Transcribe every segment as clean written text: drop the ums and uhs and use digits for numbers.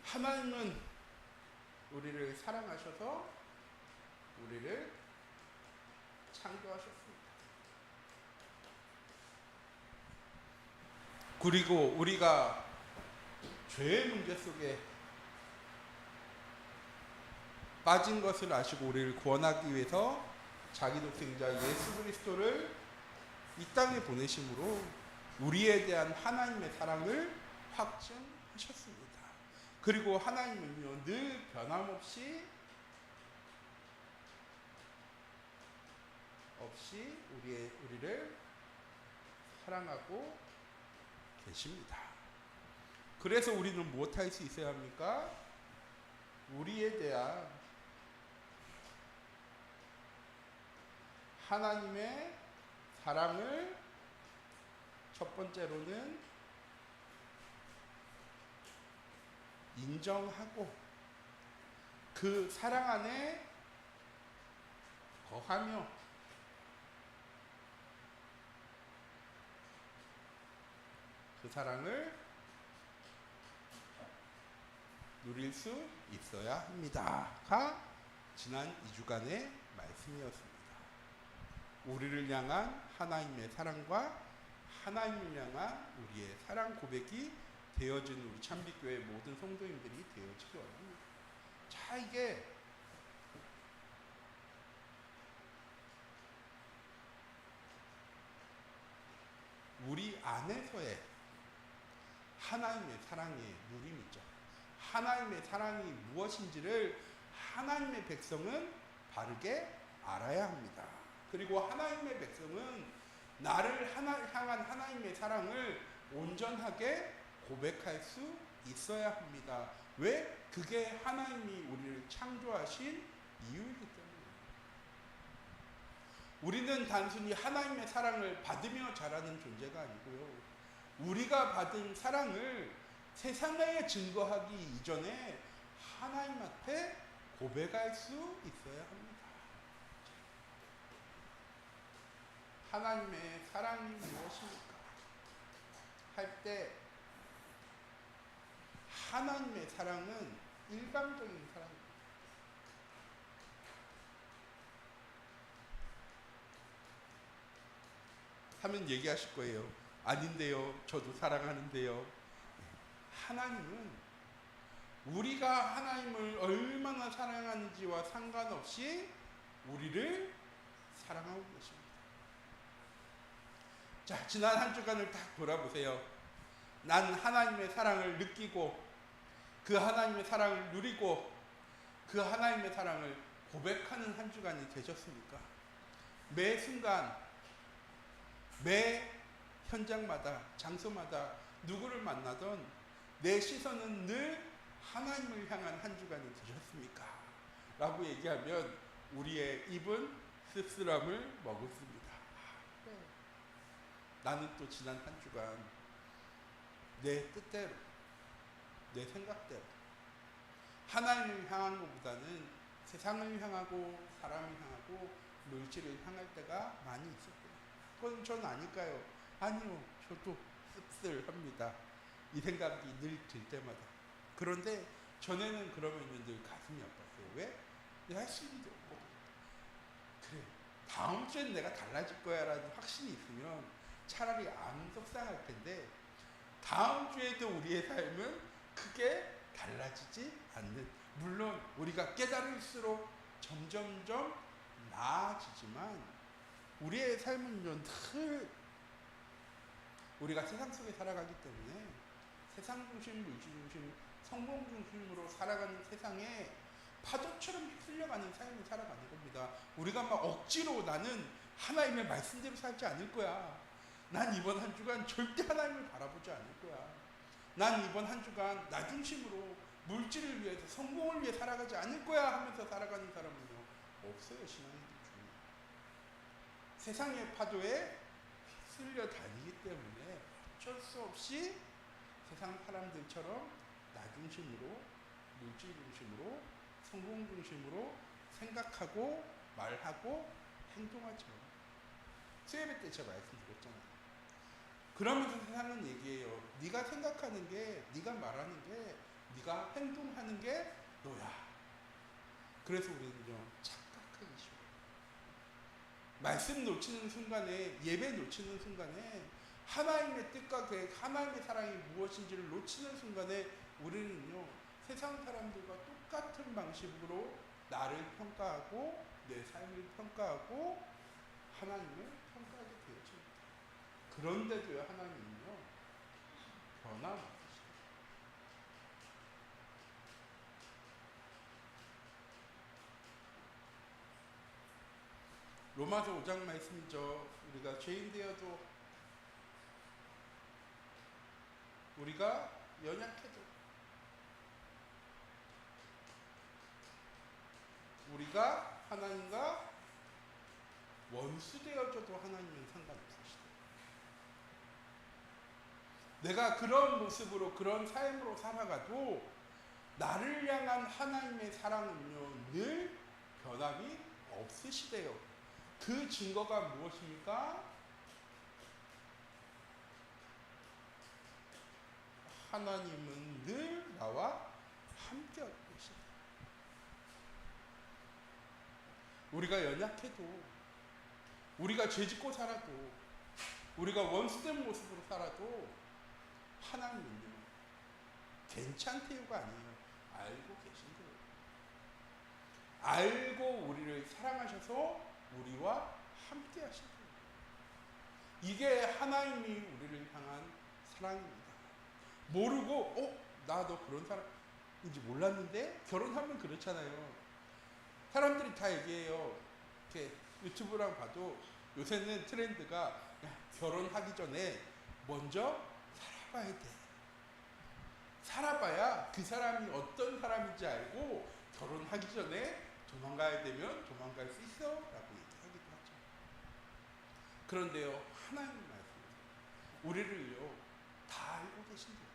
하나님은 우리를 사랑하셔서 우리를 창조하셨습니다. 그리고 우리가 죄의 문제 속에 빠진 것을 아시고 우리를 구원하기 위해서 자기 독생자 예수 그리스도를 이 땅에 보내심으로 우리에 대한 하나님의 사랑을 확증하셨습니다. 그리고 하나님은요, 늘 변함없이 우리를 사랑하고 계십니다. 그래서 우리는 무엇할 수 있어야 합니까? 우리에 대한 하나님의 사랑을 첫 번째로는 인정하고 그 사랑 안에 거하며 그 사랑을 누릴 수 있어야 합니다가 지난 2주간의 말씀이었습니다. 우리를 향한 하나님의 사랑과 하나님을 향한 우리의 사랑 고백이 되어진 우리 참빛교회 모든 성도님들이 되어지기 원합니다. 자, 이게 우리 안에서의 하나님의 사랑의 누림이죠. 하나님의 사랑이 무엇인지를 하나님의 백성은 바르게 알아야 합니다. 그리고 하나님의 백성은 나를 향한 하나님의 사랑을 온전하게 고백할 수 있어야 합니다. 왜? 그게 하나님이 우리를 창조하신 이유이기 때문에. 우리는 단순히 하나님의 사랑을 받으며 자라는 존재가 아니고요. 우리가 받은 사랑을 세상에 증거하기 이전에 하나님 앞에 고백할 수 있어야 합니다. 하나님의 사랑이 무엇입니까? 할 때 하나님의 사랑은 일방적인 사랑입니다. 하면 얘기하실 거예요. 아닌데요. 저도 사랑하는데요. 하나님은 우리가 하나님을 얼마나 사랑하는지와 상관없이 우리를 사랑하고 계십니다. 자, 지난 한 주간을 딱 돌아보세요. 난 하나님의 사랑을 느끼고 그 하나님의 사랑을 누리고 그 하나님의 사랑을 고백하는 한 주간이 되셨습니까? 매 순간, 매 현장마다, 장소마다 누구를 만나던 내 시선은 늘 하나님을 향한 한 주간이 되셨습니까? 라고 얘기하면 우리의 입은 씁쓸함을 머금습니다. 나는 또 지난 한 주간 내 뜻대로, 내 생각대로 하나님을 향한 것보다는 세상을 향하고 사람을 향하고 물질을 향할 때가 많이 있었고요. 그건 전 아닐까요? 아니요, 저도 씁쓸합니다. 이 생각이 늘 들 때마다. 그런데 전에는 그러면 늘 가슴이 아팠어요. 왜? 내가 할 수 있는 게 없거든. 그래, 다음 주엔 내가 달라질 거야 라는 확신이 있으면 차라리 안 속상할 텐데 다음 주에도 우리의 삶은 크게 달라지지 않는, 물론 우리가 깨달을수록 점점점 나아지지만 우리의 삶은 늘 우리가 세상 속에 살아가기 때문에 세상 중심, 물질 중심, 성공 중심으로 살아가는 세상에 파도처럼 휩쓸려가는 삶을 살아가는 겁니다. 우리가 막 억지로 나는 하나님의 말씀대로 살지 않을 거야. 난 이번 한 주간 절대 하나님을 바라보지 않을 거야. 난 이번 한 주간 나 중심으로 물질을 위해서 성공을 위해 살아가지 않을 거야 하면서 살아가는 사람은요, 없어요. 신앙인들 중에. 세상의 파도에 휩쓸려 다니기 때문에 어쩔 수 없이 세상 사람들처럼 나 중심으로, 물질 중심으로, 성공 중심으로 생각하고 말하고 행동하죠. 수요일 때 제가 말씀드렸잖아요. 그러면서 세상은 얘기해요. 네가 생각하는 게, 네가 말하는 게 네가 행동하는 게 너야. 그래서 우리는요 착각하기 쉬워요. 말씀 놓치는 순간에, 예배 놓치는 순간에, 하나님의 뜻과 계획, 하나님의 사랑이 무엇인지를 놓치는 순간에 우리는요 세상 사람들과 똑같은 방식으로 나를 평가하고 내 삶을 평가하고 하나님을 평가하게 되어집니다. 그런데도요 하나님은요 변함없으시다. 로마서 5장 말씀이죠. 우리가 죄인 되어도, 우리가 연약해도, 우리가 하나님과 원수 되어져도 하나님은 상관없으시다. 내가 그런 모습으로, 그런 삶으로 살아가도 나를 향한 하나님의 사랑은요 늘 변함이 없으시대요. 그 증거가 무엇입니까? 하나님은 늘 나와 함께하고 계시다. 우리가 연약해도, 우리가 죄짓고 살아도, 우리가 원수된 모습으로 살아도 하나님은요 괜찮대요가 아니에요. 알고 계신대요. 알고 우리를 사랑하셔서 우리와 함께 하신대요. 이게 하나님이 우리를 향한 사랑입니다. 모르고 나 너 그런 사람인지 몰랐는데, 결혼하면 그렇잖아요. 사람들이 다 얘기해요. 이렇게 유튜브랑 봐도 요새는 트렌드가 결혼하기 전에 먼저 살아봐야 돼. 살아봐야 그 사람이 어떤 사람인지 알고 결혼하기 전에 도망가야 되면 도망갈 수 있어 라고 얘기하기도 하죠. 그런데요 하나님 말씀, 우리를요 다 알고 계신대요.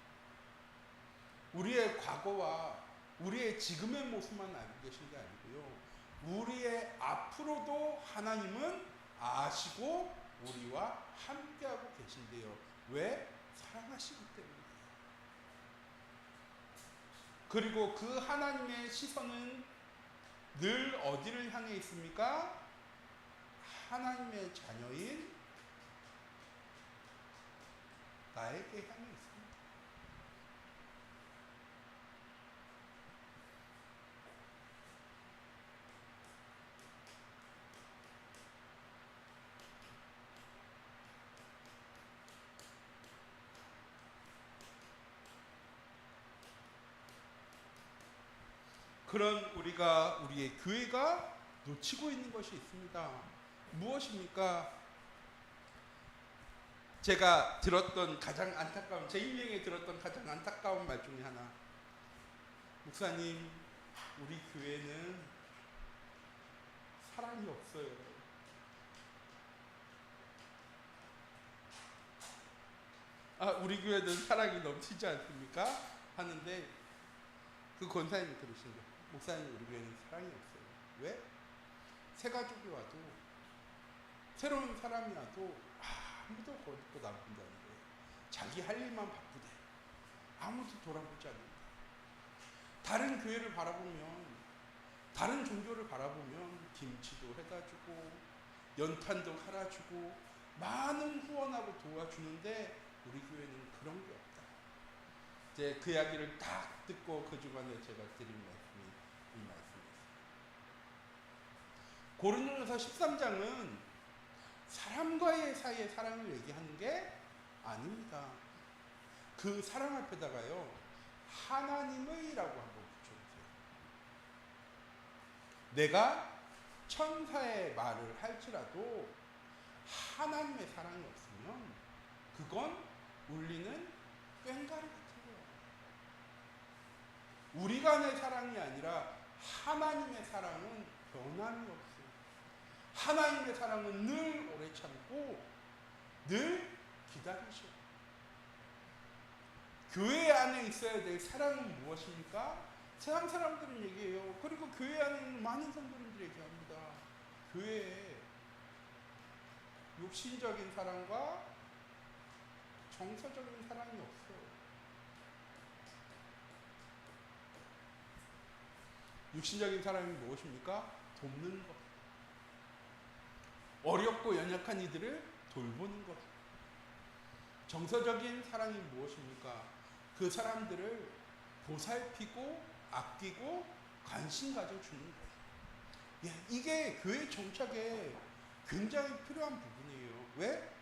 우리의 과거와 우리의 지금의 모습만 알고 계신 게 아니고요, 우리의 앞으로도 하나님은 아시고 우리와 함께하고 계신대요. 왜? 사랑하시기 때문에. 그리고 그 하나님의 시선은 늘 어디를 향해 있습니까? 하나님의 자녀인 나에게 향해 있습니다. 그런 우리의 교회가 놓치고 있는 것이 있습니다. 무엇입니까? 제가 들었던 가장 안타까운, 제 인생에 들었던 가장 안타까운 말 중에 하나. 목사님, 우리 교회는 사랑이 없어요. 우리 교회는 사랑이 넘치지 않습니까? 하는데 그 권사님이 그러신 거예요. 목사님, 우리 교회는 사랑이 없어요. 왜? 새 가족이 와도, 새로운 사람이 와도 아무도 거짓고 나쁜다는 거예요. 자기 할 일만 바쁘대. 아무도 돌아보지 않는다. 다른 교회를 바라보면, 다른 종교를 바라보면 김치도 해다 주고 연탄도 갈아주고 많은 후원하고 도와주는데 우리 교회는 그런 게 없다. 이제 그 이야기를 딱 듣고 그 주간에 제가 드린 말씀이 이 말씀이었습니다. 고린도전서 13장은 사람과의 사이의 사랑을 얘기하는 게 아닙니다. 그 사랑 앞에다가요 하나님의라고 한번 붙여보세요. 내가 천사의 말을 할지라도 하나님의 사랑이 없으면 그건 울리는 꽹과리 같은 거예요. 우리 간의 사랑이 아니라 하나님의 사랑은 변함이 없어요. 하나님의 사랑은 늘 오래 참고 늘 기다리셔. 교회 안에 있어야 될 사랑은 무엇입니까? 세상 사람들은 얘기해요. 그리고 교회 안에 있는 많은 성도님들이 얘기합니다. 교회에 육신적인 사랑과 정서적인 사랑이 없어요. 육신적인 사람이 무엇입니까? 돕는 것. 어렵고 연약한 이들을 돌보는 것. 정서적인 사랑이 무엇입니까? 그 사람들을 보살피고 아끼고 관심 가져주는 거예요. 예, 이게 교회 정착에 굉장히 필요한 부분이에요. 왜?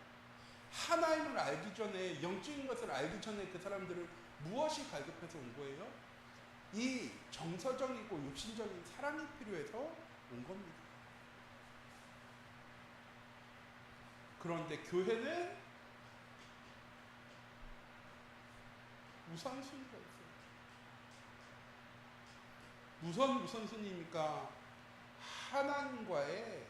하나님을 알기 전에, 영적인 것을 알기 전에 그 사람들을 무엇이 갈급해서 온 거예요? 이 정서적이고 육신적인 사랑이 필요해서 온 겁니다. 그런데 교회는 우선순위가 있어요. 무슨 순위입니까? 하나님과의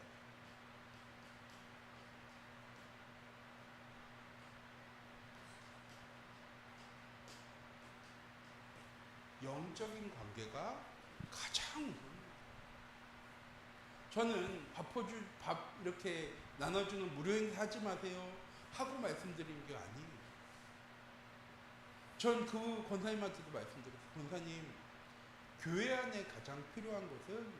영적인 관계가 가장 우선입니다. 저는 밥 이렇게 나눠주는 무료 행사 하지 마세요 하고 말씀드린 게 아니에요. 전 그 권사님한테도 말씀드렸어요. 권사님, 교회 안에 가장 필요한 것은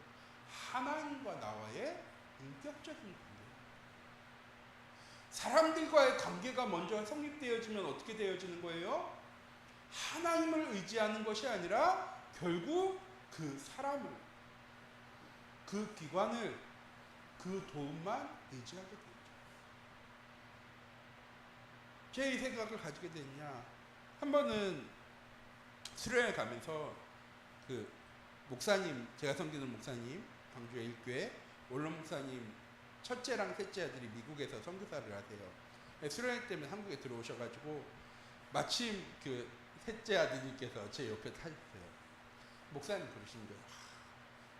하나님과 나와의 인격적인 관계. 사람들과의 관계가 먼저 성립되어지면 어떻게 되어지는 거예요? 하나님을 의지하는 것이 아니라 결국 그 사람을, 그 기관을, 그 도움만 의지하게 되죠. 제 이 생각을 가지게 됐냐? 한 번은 수련회 가면서 그 목사님, 제가 섬기는 목사님, 광주 일교회 원로 목사님 첫째랑 셋째 아들이 미국에서 선교사를 하세요. 수련회 때문에 한국에 들어오셔가지고 마침 그 셋째 아드님께서 제 옆에 타셨어요. 목사님 그러시는 거예요.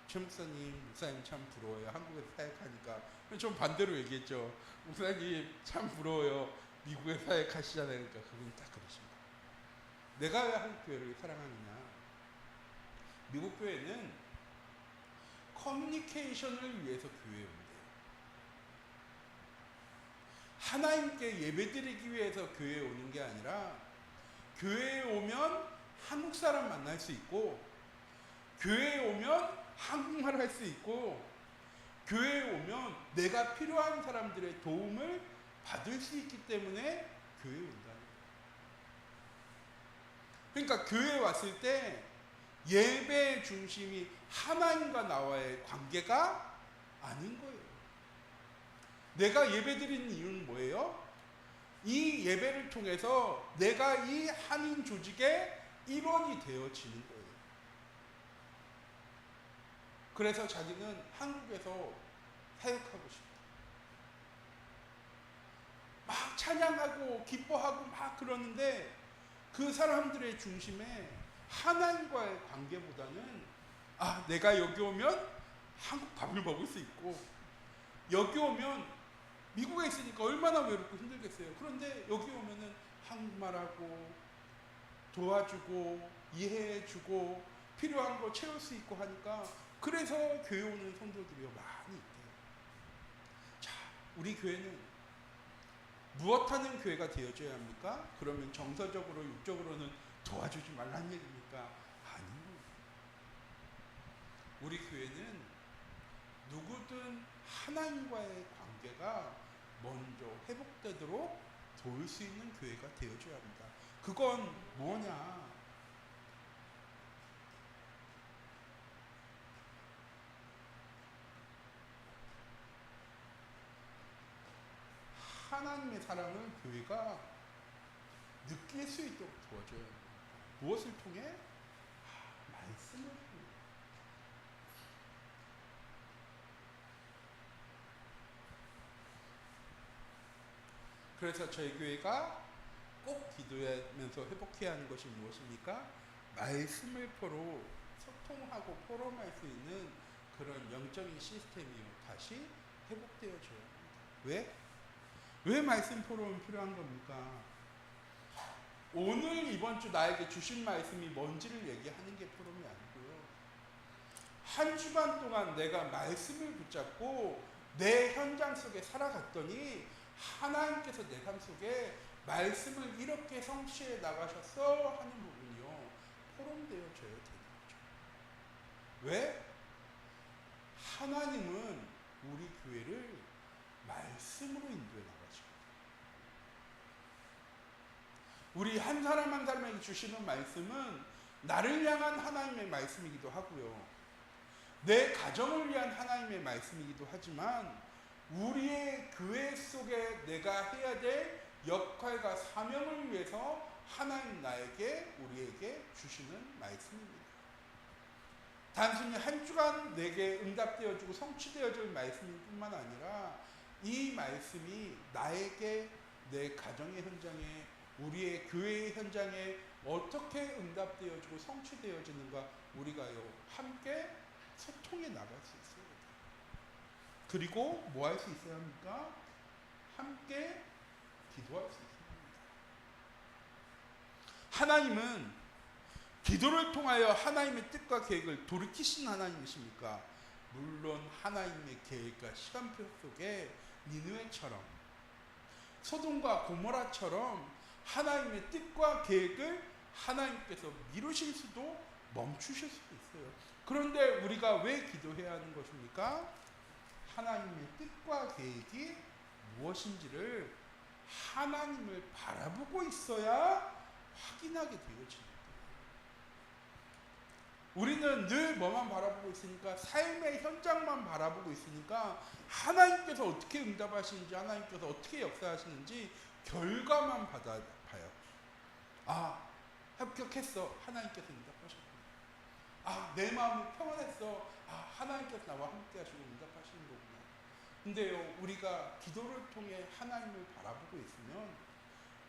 최 목사님 참 부러워요. 한국에서 사역하니까. 좀 반대로 얘기했죠. 목사님 참 부러워요. 미국에 사역하시잖아요. 그러니까 그분이 딱 그러십니다. 내가 왜 한국 교회를 사랑하느냐? 미국 교회는 커뮤니케이션을 위해서 교회에 온대요. 하나님께 예배드리기 위해서 교회에 오는 게 아니라 교회에 오면 한국 사람 만날 수 있고, 교회에 오면 한국말 할 수 있고, 교회에 오면 내가 필요한 사람들의 도움을 받을 수 있기 때문에 교회에 온다는 거예요. 그러니까 교회에 왔을 때 예배의 중심이 하나님과 나와의 관계가 아닌 거예요. 내가 예배 드리는 이유는 뭐예요? 이 예배를 통해서 내가 이 한인 조직의 일원이 되어지는 거예요. 그래서 자기는 한국에서 사역하고 싶다. 막 찬양하고 기뻐하고 막 그러는데 그 사람들의 중심에 하나님과의 관계보다는 내가 여기 오면 한국 밥을 먹을 수 있고, 여기 오면 미국에 있으니까 얼마나 외롭고 힘들겠어요. 그런데 여기 오면은 한국말하고 도와주고 이해해주고 필요한 거 채울 수 있고 하니까, 그래서 교회 오는 성도들이 많이 있대요. 자, 우리 교회는 무엇하는 교회가 되어줘야 합니까? 그러면 정서적으로 육적으로는 도와주지 말라는 얘기입니까? 아니에요. 우리 교회는 누구든 하나님과의 관계가 먼저 회복되도록 도울 수 있는 교회가 되어줘야 합니다. 그건 뭐냐? 하나님의 사랑을 교회가 느낄 수 있도록 도와줘야 합니다. 무엇을 통해? 말씀을 통해. 그래서 저희 교회가 꼭 기도하면서 회복해야 하는 것이 무엇입니까? 말씀을 포로 소통하고 포럼할 수 있는 그런 영적인 시스템이 다시 회복되어져야 합니다. 왜? 왜 말씀 포럼은 필요한 겁니까? 오늘 이번 주 나에게 주신 말씀이 뭔지를 얘기하는 게 포럼이 아니고요. 한 주간 동안 내가 말씀을 붙잡고 내 현장 속에 살아갔더니 하나님께서 내 삶 속에 말씀을 이렇게 성취해 나가셨어 하는 부분이요. 포럼되어져야 되는 거죠. 왜? 하나님은 우리 교회를 말씀으로 인도해 나가죠. 우리 한 사람 한 사람에게 주시는 말씀은 나를 향한 하나님의 말씀이기도 하고요. 내 가정을 위한 하나님의 말씀이기도 하지만 우리의 교회 속에 내가 해야 될 역할과 사명을 위해서 하나님 우리에게 주시는 말씀입니다. 단순히 한 주간 내게 응답되어지고 성취되어질 말씀일 뿐만 아니라 이 말씀이 나에게 내 가정의 현장에 우리의 교회의 현장에 어떻게 응답되어지고 성취되어지는가 우리가요 함께 소통해 나갈 수 있어요. 그리고 뭐 할 수 있어야 합니까? 함께 기도할 수 있습니다. 하나님은 기도를 통하여 하나님의 뜻과 계획을 돌이키신 하나님이십니까? 물론 하나님의 계획과 시간표 속에 니느웨처럼 소돔과 고모라처럼 하나님의 뜻과 계획을 하나님께서 미루실 수도 멈추실 수도 있어요. 그런데 우리가 왜 기도해야 하는 것입니까? 하나님의 뜻과 계획이 무엇인지를 하나님을 바라보고 있어야 확인하게 되어집니다. 우리는 늘 뭐만 바라보고 있으니까 삶의 현장만 바라보고 있으니까 하나님께서 어떻게 응답하시는지 하나님께서 어떻게 역사하시는지 결과만 봐요. 아, 합격했어. 하나님께서 응답하셨구나. 아, 내 마음이 평안했어. 아, 하나님께서 나와 함께 하시고 응답하시는 거구나. 근데요, 우리가 기도를 통해 하나님을 바라보고 있으면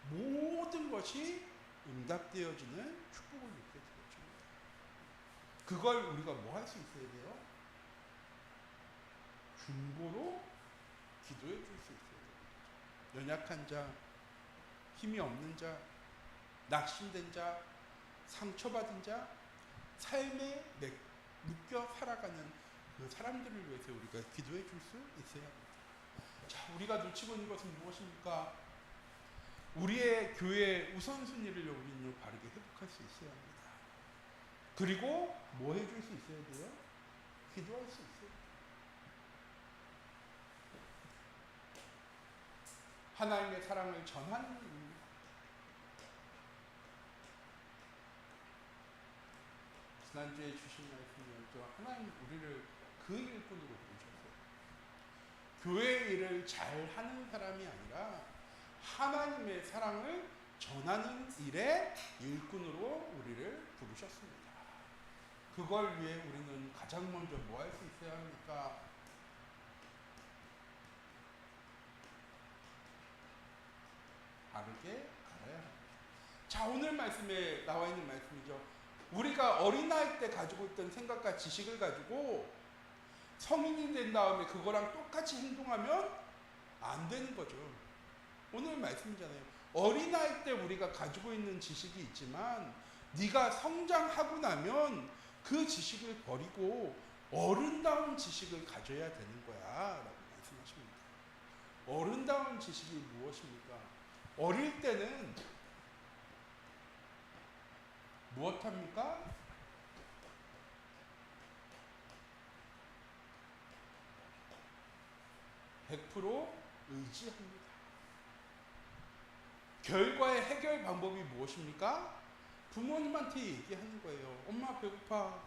모든 것이 응답되어지는 축복을 느끼게 되죠. 그걸 우리가 뭐 할 수 있어야 돼요? 중보로 기도해 줄 수 있어야 돼요. 연약한 자, 힘이 없는 자, 낙심된 자, 상처받은 자, 삶에 묶여 살아가는 그 사람들을 위해서 우리가 기도해 줄 수 있어야 합니다. 자, 우리가 놓치고 있는 것은 무엇입니까? 우리의 교회의 우선순위를 우리는 바르게 회복할 수 있어야 합니다. 그리고 뭐 해줄 수 있어야 돼요? 기도할 수 있어야 돼요. 하나님의 사랑을 전하는 일입니다. 지난주에 주신 말씀이었죠. 하나님 우리를 그 일꾼으로 부르셨어요. 교회 일을 잘하는 사람이 아니라 하나님의 사랑을 전하는 일의 일꾼으로 우리를 부르셨습니다. 그걸 위해 우리는 가장 먼저 뭐 할 수 있어야 합니까? 바르게 갈아야 합니다. 자, 오늘 말씀에 나와 있는 말씀이죠. 우리가 어린아이 때 가지고 있던 생각과 지식을 가지고 성인이 된 다음에 그거랑 똑같이 행동하면 안 되는 거죠. 오늘 말씀이잖아요. 어린아이 때 우리가 가지고 있는 지식이 있지만 네가 성장하고 나면 그 지식을 버리고 어른다운 지식을 가져야 되는 거야 라고 말씀하십니다. 어른다운 지식이 무엇입니까? 어릴 때는 무엇합니까? 100% 의지합니다. 결과의 해결 방법이 무엇입니까? 부모님한테 얘기하는 거예요. 엄마 배고파.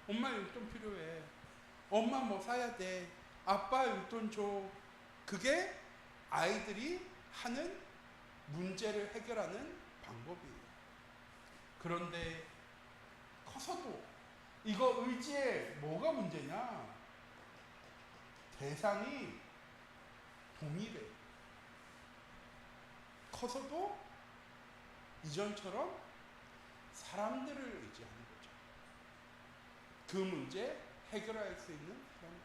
엄마 용돈 필요해. 엄마 뭐 사야 돼. 아빠 용돈 줘. 그게 아이들이 하는 문제를 해결하는 방법이에요. 그런데 커서도 이거 의지에 뭐가 문제냐? 대상이 동일해. 커서도 이전처럼 사람들을 의지하는 거죠. 그 문제 해결할 수 있는 사람들.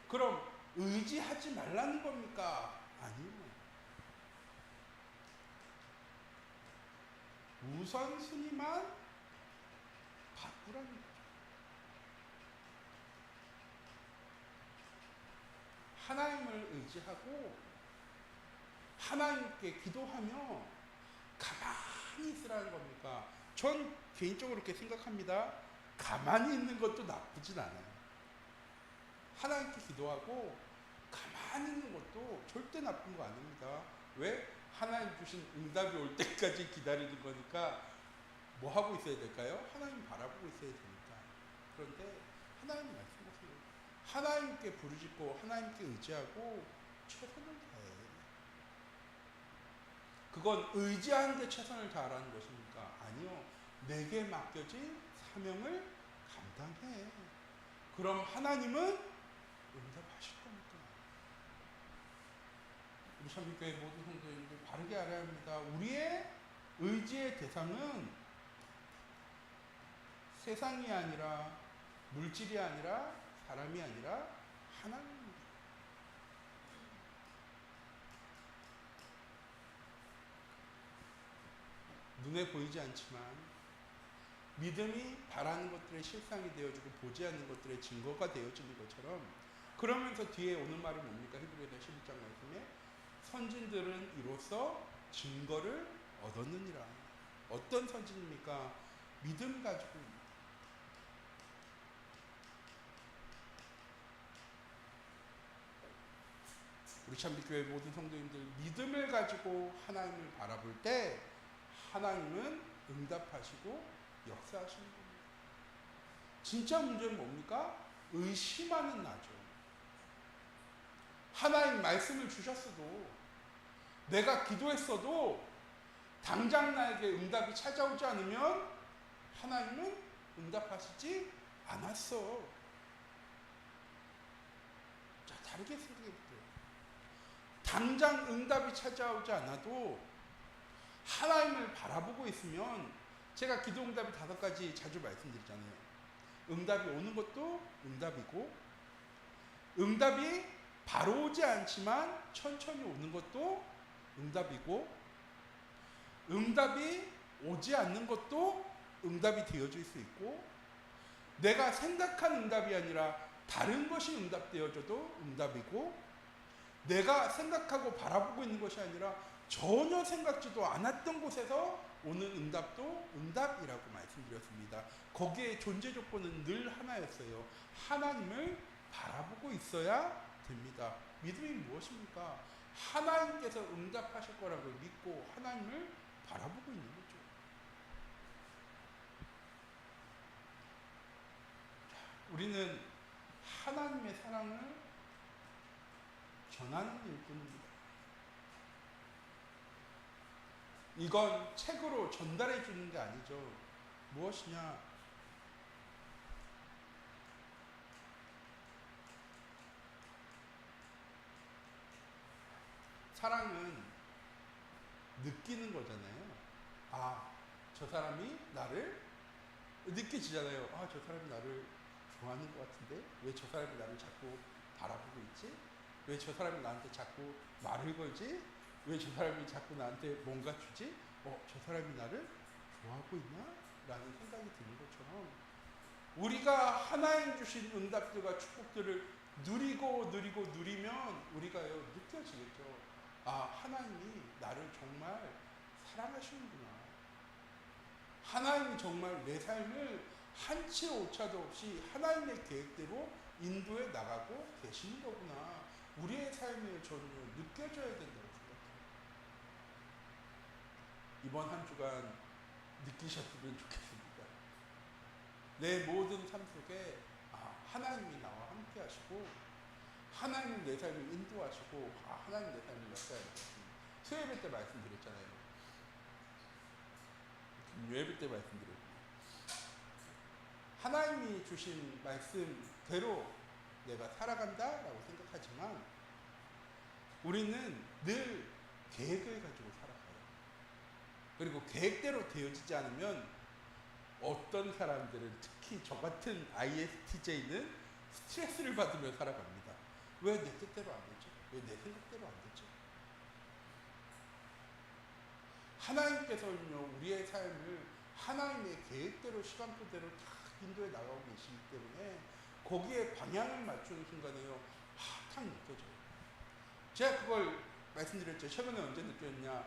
그럼 의지하지 말라는 겁니까? 아니요. 우선순위만 바꾸라는 거죠. 하나님을 의지하고 하나님께 기도하며 가만히 있으라는 겁니까? 전 개인적으로 그렇게 생각합니다. 가만히 있는 것도 나쁘진 않아요. 하나님께 기도하고 가만히 있는 것도 절대 나쁜 거 아닙니다. 왜? 하나님 주신 응답이 올 때까지 기다리는 거니까 뭐 하고 있어야 될까요? 하나님 바라보고 있어야 되니까. 그런데 하나님 말씀하세요. 하나님께 부르짖고 하나님께 의지하고 최선을 다해. 그건 의지하는데 최선을 다하라는 것입니까? 아니요. 내게 맡겨진 사명을 감당해. 그럼 하나님은 응답하실 겁니다. 우리 참교회 모든 성도님들 바르게 알아야 합니다. 우리의 의지의 대상은 세상이 아니라 물질이 아니라 사람이 아니라 하나님입니다. 눈에 보이지 않지만 믿음이 바라는 것들의 실상이 되어주고 보지 않는 것들의 증거가 되어지는 것처럼, 그러면서 뒤에 오는 말은 뭡니까? 히브리서 11장 말씀에 선진들은 이로써 증거를 얻었느니라. 어떤 선진입니까? 믿음 가지고. 우리 참빛교회 모든 성도님들, 믿음을 가지고 하나님을 바라볼 때 하나님은 응답하시고 역사하시는 겁니다. 진짜 문제는 뭡니까? 의심하는 나죠. 하나님 말씀을 주셨어도, 내가 기도했어도 당장 나에게 응답이 찾아오지 않으면 하나님은 응답하시지 않았어. 자, 다르게 생각해볼게요. 당장 응답이 찾아오지 않아도 하나님을 바라보고 있으면, 제가 기도 응답이 5가지 자주 말씀드리잖아요. 응답이 오는 것도 응답이고, 응답이 바로 오지 않지만 천천히 오는 것도 응답이고, 응답이 오지 않는 것도 응답이 되어질 수 있고, 내가 생각한 응답이 아니라 다른 것이 응답되어져도 응답이고, 내가 생각하고 바라보고 있는 것이 아니라 전혀 생각지도 않았던 곳에서 오는 응답도 응답이라고 말씀드렸습니다. 거기에 존재 조건은 늘 하나였어요. 하나님을 바라보고 있어야 됩니다. 믿음이 무엇입니까? 하나님께서 응답하실 거라고 믿고 하나님을 바라보고 있는 거죠. 우리는 하나님의 사랑을 전하는 일뿐입니다. 이건 책으로 전달해 주는 게 아니죠. 무엇이냐? 사랑은 느끼는 거잖아요. 아, 저 사람이 나를 느껴지잖아요. 아, 저 사람이 나를 좋아하는 것 같은데 왜 저 사람이 나를 자꾸 바라보고 있지? 왜 저 사람이 나한테 자꾸 말을 걸지? 왜 저 사람이 자꾸 나한테 뭔가 주지? 저 사람이 나를 좋아하고 있나? 라는 생각이 드는 것처럼, 우리가 하나님 주신 응답들과 축복들을 누리면 우리가요, 느껴지겠죠. 아, 하나님이 나를 정말 사랑하시는구나. 하나님이 정말 내 삶을 한치 오차도 없이 하나님의 계획대로 인도해 나가고 계시는 거구나. 우리의 삶에 전혀 느껴져야 된다고 생각해요. 이번 한 주간 느끼셨으면 좋겠습니다. 내 모든 삶 속에 하나님이 나와 함께 하시고, 하나님 내 삶을 인도하시고, 하나님 내 삶을 역사해 주셨습니다. 수요일 때 말씀드렸잖아요. 금요일 때 말씀드렸고, 하나님이 주신 말씀대로 내가 살아간다라고 생각하지만, 우리는 늘 계획을 가지고 살아가요. 그리고 계획대로 되어지지 않으면 어떤 사람들은, 특히 저 같은 ISTJ는 스트레스를 받으며 살아갑니다. 왜 내 뜻대로 안 되죠? 왜 내 생각대로 안 되죠? 하나님께서는요, 우리의 삶을 하나님의 계획대로, 시간표대로 다 인도해 나가고 계시기 때문에 거기에 방향을 맞추는 순간에요, 탁 느껴져요. 제가 그걸 말씀드렸죠. 최근에 언제 느꼈냐?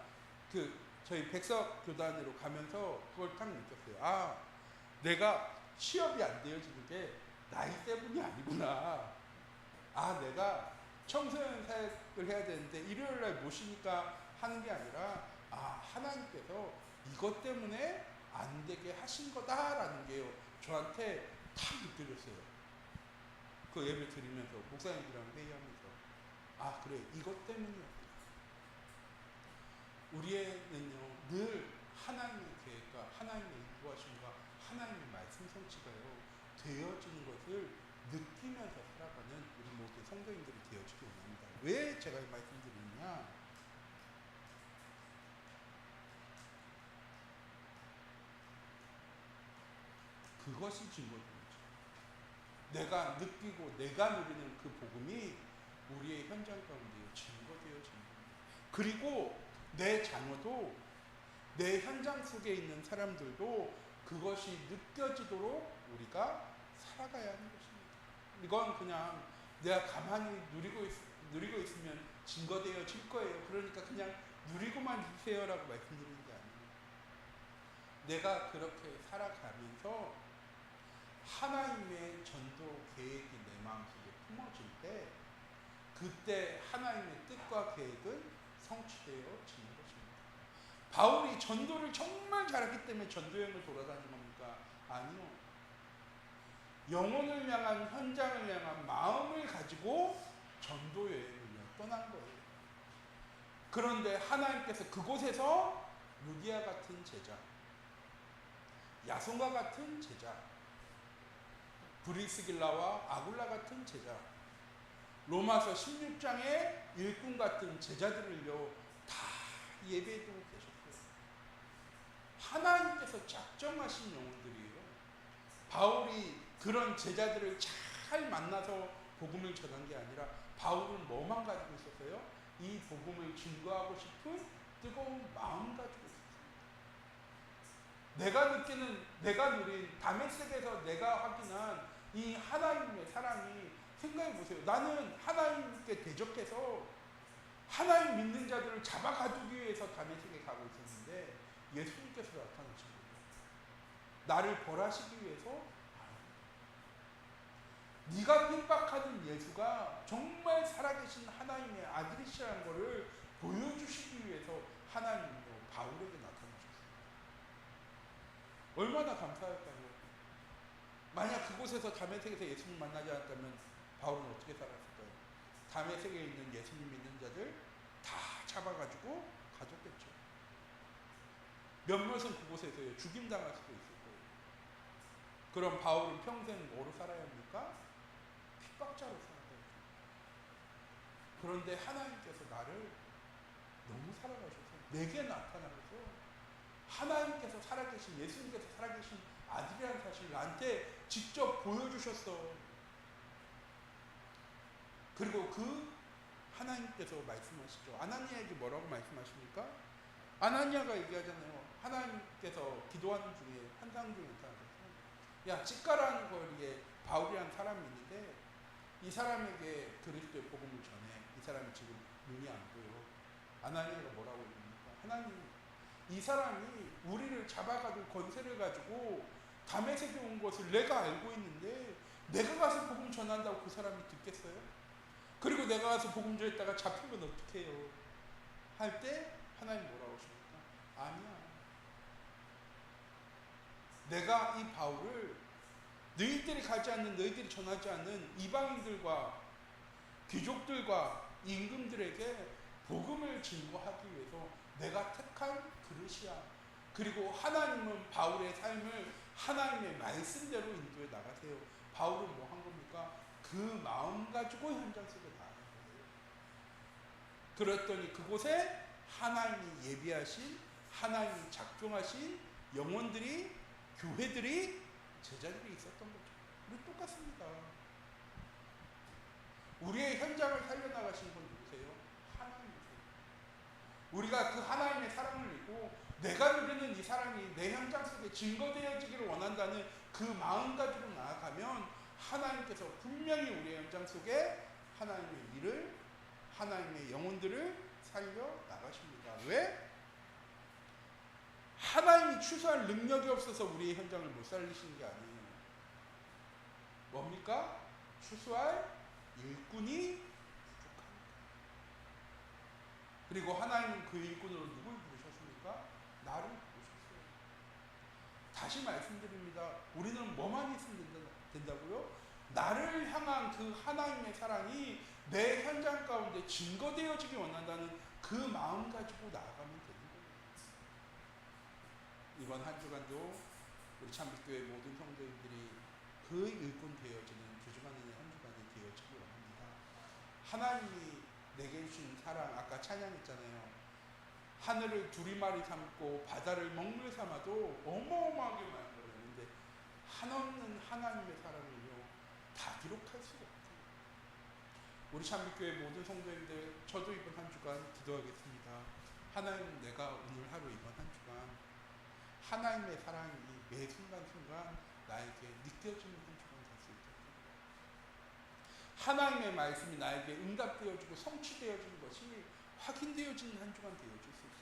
저희 백석 교단으로 가면서 그걸 딱 느꼈어요. 내가 취업이 안 되어지는 게 나이 때문이 아니구나. 아, 내가 청소년 사역을 해야 되는데 일요일 날 모시니까 하는 게 아니라, 아, 하나님께서 이것 때문에 안 되게 하신 거다라는 게요, 저한테 탁 느껴졌어요. 그 예배 드리면서, 목사님들이랑 회의하면서, 아, 그래, 이것 때문이었구나. 우리는요, 늘 하나님의 계획과 하나님의 인도하심과 하나님의 말씀 성취가요, 되어지는 것을 느끼면서 살아가는 우리 모든 성도인들이 되어지기 원합니다. 왜 제가 이 말씀드리느냐? 그것이 증거입니다. 내가 느끼고 내가 누리는 그 복음이 우리의 현장 가운데 증거되어지는 겁니다. 그리고 내 자녀도, 내 현장 속에 있는 사람들도 그것이 느껴지도록 우리가 살아가야 하는 것입니다. 이건 그냥 내가 가만히 누리고 있으면 증거되어질 거예요. 그러니까 그냥 누리고만 있으세요라고 말씀드리는 게 아니에요. 내가 그렇게 살아가면서 하나님의 전도 계획이 내 마음속에 품어질 때, 그때 하나님의 뜻과 계획은 성취되어지는 것입니다. 바울이 전도를 정말 잘했기 때문에 전도여행을 돌아다니는 겁니까? 아니요. 영혼을 향한, 현장을 향한 마음을 가지고 전도여행을 떠난 거예요. 그런데 하나님께서 그곳에서 루디아 같은 제자, 야손과 같은 제자, 브리스길라와 아굴라 같은 제자, 로마서 16장의 일꾼 같은 제자들을요, 다 예배에 두고 계셨어요. 하나님께서 작정하신 영혼들이에요. 바울이 그런 제자들을 잘 만나서 복음을 전한 게 아니라, 바울은 뭐만 가지고 있었어요? 이 복음을 증거하고 싶은 뜨거운 마음 가지고 있었어요. 내가 느끼는, 내가 누린, 다메섹에서 내가 확인한 이 하나님의 사랑이, 생각해 보세요. 나는 하나님께 대적해서 하나님 믿는 자들을 잡아 가두기 위해서 다메섹에 가고 있었는데, 예수님께서 나타나신 거예요. 나를 벌하시기 위해서. 네가 핍박하는 예수가 정말 살아계신 하나님의 아들이시라는 것을 보여주시기 위해서 하나님도 바울에게 나타나셨어요. 얼마나 감사할까요? 만약 그곳에서 다메섹에서 예수님 만나지 않았다면 바울은 어떻게 살았을까요? 다메섹에 있는 예수님 믿는 자들 다 잡아가지고 가졌겠죠. 몇몇은 그곳에서 죽임당할 수도 있을 거예요. 그럼 바울은 평생 뭐로 살아야 합니까? 핍박자로 살아야 돼요. 그런데 하나님께서 나를 너무 사랑하셔서 내게 나타나셔서 하나님께서 살아계신, 예수님께서 살아계신 아들이라는 사실을 나한테 직접 보여주셨어. 그리고 그 하나님께서 말씀하시죠. 아나니아에게 뭐라고 말씀하십니까? 아나니아가 얘기하잖아요. 하나님께서 기도하는 중에 환상 중에 나타나셔서, 야, 집가라는 거리에 바울이라는 사람이 있는데 이 사람에게 그리스도의 복음을 전해. 이 사람이 지금 눈이 안 보여. 아나니아가 뭐라고 얘기합니까? 하나님, 이 사람이 우리를 잡아가지고 권세를 가지고 다메섹에 온 것을 내가 알고 있는데 내가 가서 복음 전한다고 그 사람이 듣겠어요? 그리고 내가 가서 복음 전했다가 잡히면 어떡해요? 할 때 하나님 뭐라고 하십니까? 아니야. 내가 이 바울을 너희들이 가지 않는, 너희들이 전하지 않는 이방인들과 귀족들과 임금들에게 복음을 증거하기 위해서 내가 택한 그릇이야. 그리고 하나님은 바울의 삶을 하나님의 말씀대로 인도해 나가세요. 바울은 뭐 한 겁니까? 그 마음 가지고 현장 속에 나가는 거예요. 그랬더니 그곳에 하나님이 예비하신, 하나님이 작정하신 영혼들이, 교회들이, 제자들이 있었던 거죠. 우리 똑같습니다. 우리의 현장을 살려나가신 분 누구세요? 하나님이세요. 우리가 그 하나님의 사랑을 믿고 내가 누리는 이 사랑이 내 현장 속에 증거되어지기를 원한다는 그 마음 가지고 나아가면 하나님께서 분명히 우리의 현장 속에 하나님의 일을, 하나님의 영혼들을 살려 나가십니다. 왜? 하나님이 추수할 능력이 없어서 우리의 현장을 못 살리시는 게 아니에요. 뭡니까? 추수할 일꾼이 부족합니다. 그리고 하나님은 그 일꾼으로 누굴 부르셨습니까? 나를 부르셨어요. 다시 말씀드립니다. 우리는 뭐만 있으면 된다고요? 나를 향한 그 하나님의 사랑이 내 현장 가운데 증거되어지기 원한다는 그 마음 가지고 나아가면 되는 거예요. 이번 한 주간도 우리 참빛교회 모든 성도님들이 그 일꾼 되어지는 귀중한 은혜 한 주간이 되어지기 원합니다. 하나님이 내게 주신 사랑, 아까 찬양했잖아요. 하늘을 두리마리 삼고 바다를 먹물 삼아도 어마어마하게 많은 거예요. 근데 한없는 하나님의 사랑을요 다 기록할 수가 없어요. 우리 참빛교회 모든 성도님들, 저도 이번 한 주간 기도하겠습니다. 하나님, 내가 오늘 하루 이번 한 주간 하나님의 사랑이 매 순간순간 나에게 느껴지는 한 주간 될 수 있도록 하나님의 말씀이 나에게 응답되어지고 성취되어지는 것이 확인되어지는 한 주간 되어질 수 있습니다.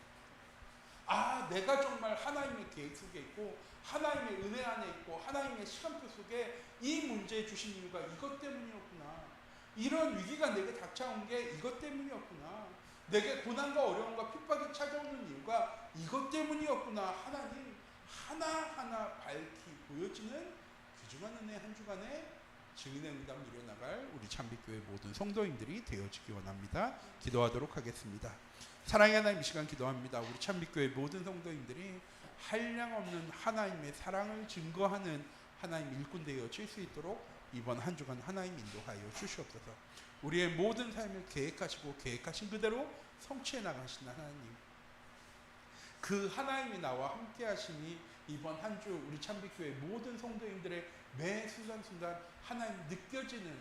아, 내가 정말 하나님의 계획 속에 있고 하나님의 은혜 안에 있고 하나님의 시간표 속에 이 문제 주신 이유가 이것 때문이었구나. 이런 위기가 내게 닥쳐온 게 이것 때문이었구나. 내게 고난과 어려움과 핍박이 찾아오는 이유가 이것 때문이었구나. 하나님 하나하나 밝히 보여지는 귀중한 은혜 한 주간에 증인의 응답 누려나갈 우리 참빛교회 모든 성도인들이 되어지기 원합니다. 기도하도록 하겠습니다. 사랑의 하나님, 이 시간 기도합니다. 우리 참빛교회 모든 성도인들이 한량없는 하나님의 사랑을 증거하는 하나님 일꾼 되어질 수 있도록 이번 한 주간 하나님 인도하여 주시옵소서. 우리의 모든 삶을 계획하시고 계획하신 그대로 성취해 나가시는 하나님, 그 하나님이 나와 함께 하심이 이번 한 주 우리 참빛교회 모든 성도님들의 매 순간순간 하나님 느껴지는,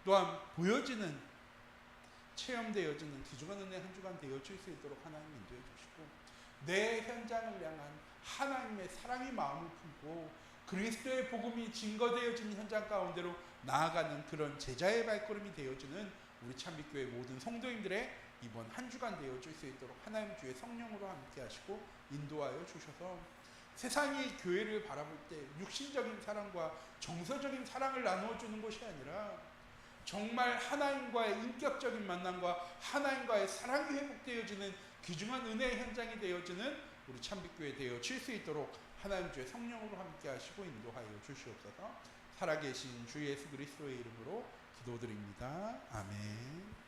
또한 보여지는, 체험되어지는 귀중한 은혜 한 주간 되어질 수 있도록 하나님 인도해 주시고, 내 현장을 향한 하나님의 사랑의 마음을 품고 그리스도의 복음이 증거되어지는 현장 가운데로 나아가는 그런 제자의 발걸음이 되어지는 우리 참빛교회 모든 성도님들의 이번 한 주간 되어질 수 있도록 하나님 주의 성령으로 함께 하시고 인도하여 주셔서 세상이 교회를 바라볼 때 육신적인 사랑과 정서적인 사랑을 나누어주는 것이 아니라 정말 하나님과의 인격적인 만남과 하나님과의 사랑이 회복되어지는 귀중한 은혜의 현장이 되어지는 우리 참빛교회 되어질 수 있도록 하나님 주의 성령으로 함께 하시고 인도하여 주시옵소서. 살아계신 주 예수 그리스도의 이름으로 기도드립니다. 아멘.